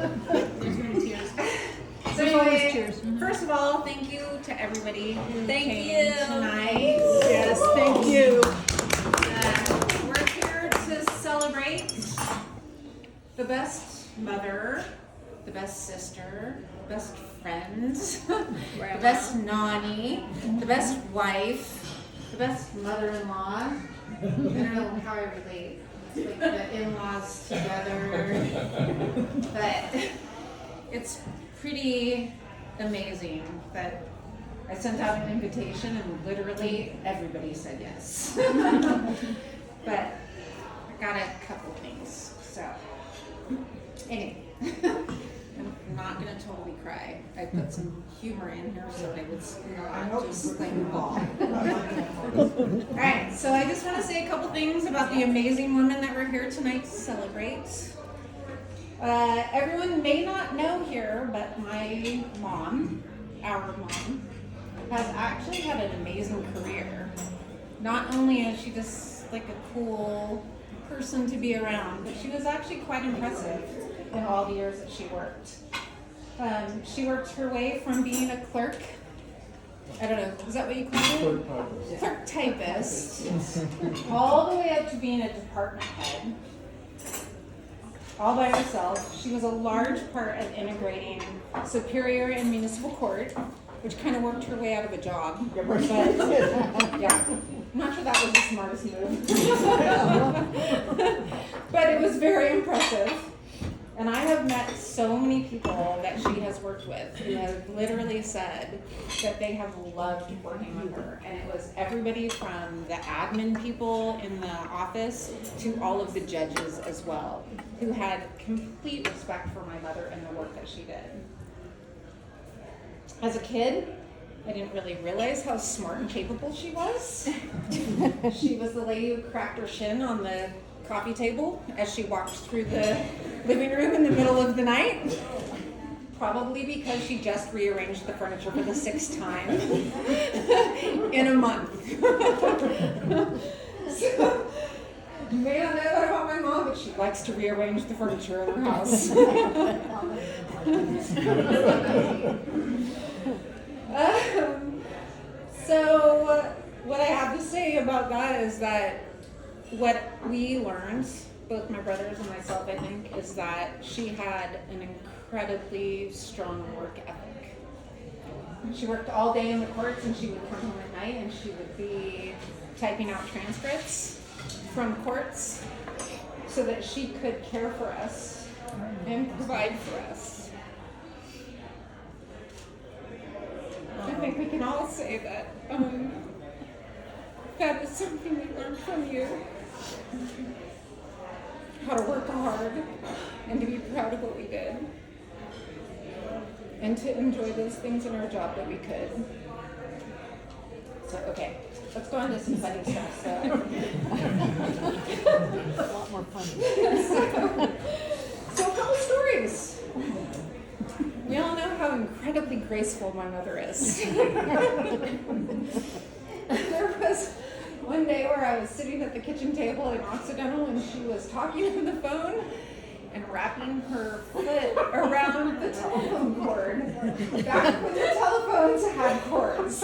Tears. So anyway, first of all, thank you to everybody who came tonight. Yes, thank you. We're here to celebrate the best mother, the best sister, the best friend, the best Noni, the best wife, the best mother-in-law. I don't know how I relate. It's like the in-laws together. But it's pretty amazing that I sent out an invitation and literally everybody said yes. But I got a couple things. So anyway, I'm not gonna totally cry. I put some humor in here so I would not just like bawl. Alright, so I just want to say a couple things about the amazing women that were here tonight to celebrate. Everyone may not know here, but my mom, our mom, has actually had an amazing career. Not only is she just like a cool person to be around, but she was actually quite impressive in all the years that she worked. She worked her way from being a clerk, I don't know, is that what you call it? Clerk typist, all the way up to being a department head. All by herself. She was a large part of integrating Superior and Municipal Court, which kind of worked her way out of a job. But yeah, I'm not sure that was the smartest move. But it was very impressive. And I have met so many people that she has worked with who have literally said that they have loved working with her. And it was everybody from the admin people in the office to all of the judges as well, who had complete respect for my mother and the work that she did. As a kid, I didn't really realize how smart and capable she was. She was the lady who cracked her shin on the coffee table as she walked through the living room in the middle of the night. Probably because she just rearranged the furniture for the 6th time in a month. So, you may not know that about my mom, but she likes to rearrange the furniture in her house. So what I have to say about that is that what we learned, both my brothers and myself, I think, is that she had an incredibly strong work ethic. She worked all day in the courts and she would come home at night and she would be typing out transcripts from courts so that she could care for us and provide for us. I think we can all say that that is something we learned from you. How to work hard and to be proud of what we did. And to enjoy those things in our job that we could. So, okay, let's go on to some funny stuff. So, A lot more fun. so a couple stories. We all know how incredibly graceful my mother is. There was one day where I was sitting at the kitchen table in Occidental and she was talking on the phone and wrapping her foot around the telephone cord. Back when the telephones had cords.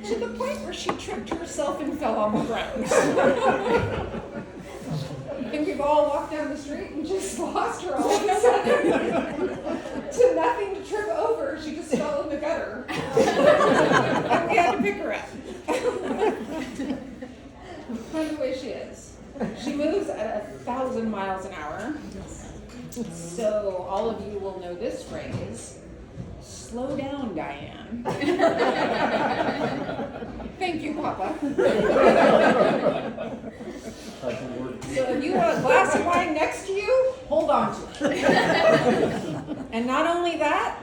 To the point where she tripped herself and fell on the ground. I think we've all walked down the street and just lost her all of a sudden. To nothing to trip over, she just fell in the gutter. And we had to pick her up. Kind of the way she is. She moves at 1,000 miles an hour. So all of you will know this phrase. Slow down, Diane. Thank you, Papa. So if you have a glass of wine next to you, hold on to it. And not only that,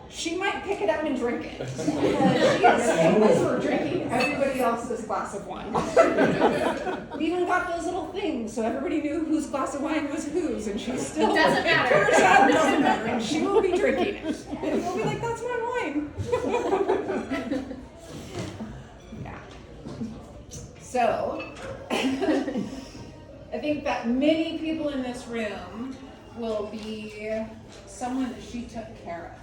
she might pick it up and drink it. Because she is famous for drinking everybody else's glass of wine. We even got those little things so everybody knew whose glass of wine was whose, and she still Doesn't matter. turns out it doesn't matter, and she will be drinking it. And we'll be like, that's my wine. Yeah. So, I think that many people in this room will be someone that she took care of.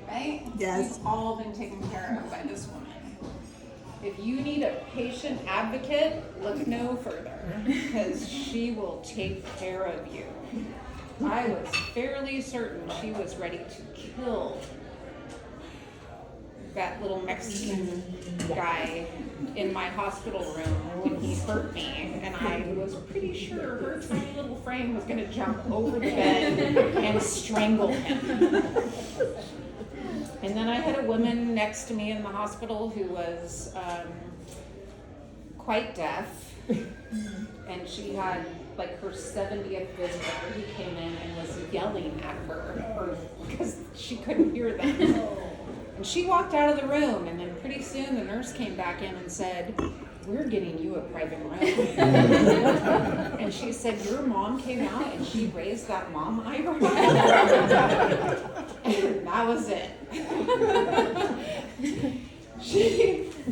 Right? Yes. We've all been taken care of by this woman. If you need a patient advocate, look no further, because she will take care of you. I was fairly certain she was ready to kill that little Mexican guy in my hospital room when he hurt me, and I was pretty sure her tiny little frame was going to jump over the bed and strangle him. And then I had a woman next to me in the hospital who was quite deaf, and she had like her 70th visitor. He came in and was yelling at her because she couldn't hear them. And she walked out of the room, and then pretty soon the nurse came back in and said, "We're getting you a private room." And she said, "Your mom came out and she raised that mom eyebrow." And that was it.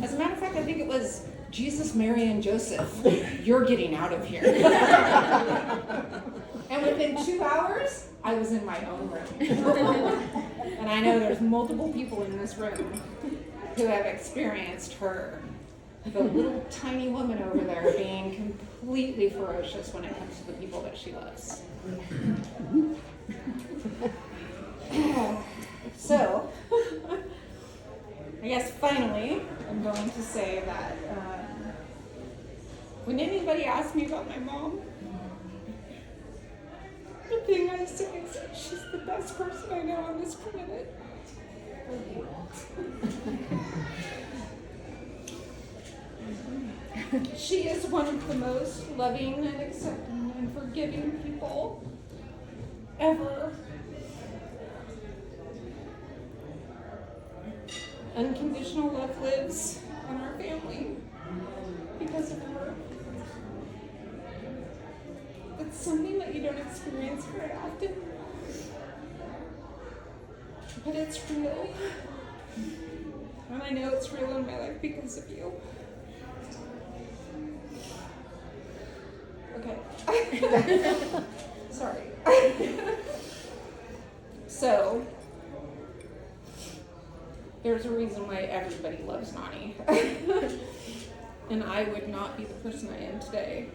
As a matter of fact, I think it was Jesus, Mary, and Joseph. You're getting out of here. And within 2 hours, I was in my own room. And I know there's multiple people in this room who have experienced her, the little tiny woman over there, being completely ferocious when it comes to the people that she loves. So, I guess finally, I'm going to say that when anybody asks me about my mom, the thing I say is that she's the best person I know on this planet. She is one of the most loving and accepting and forgiving people ever. Unconditional love lives in our family because of her. It's something that you don't experience very often, but it's real. And I know it's real in my life because of you. Okay. Sorry. So, there's a reason why everybody loves Noni. And I would not be the person I am today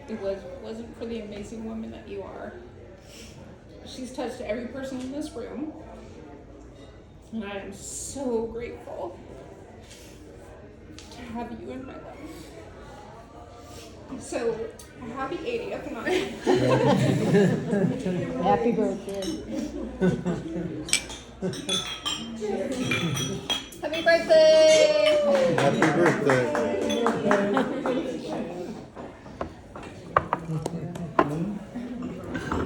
if it wasn't for the amazing woman that you are. She's touched every person in this room. And I am so grateful to have you in my life. So, happy 80th, Noni. Happy birthday. Happy birthday! Happy birthday.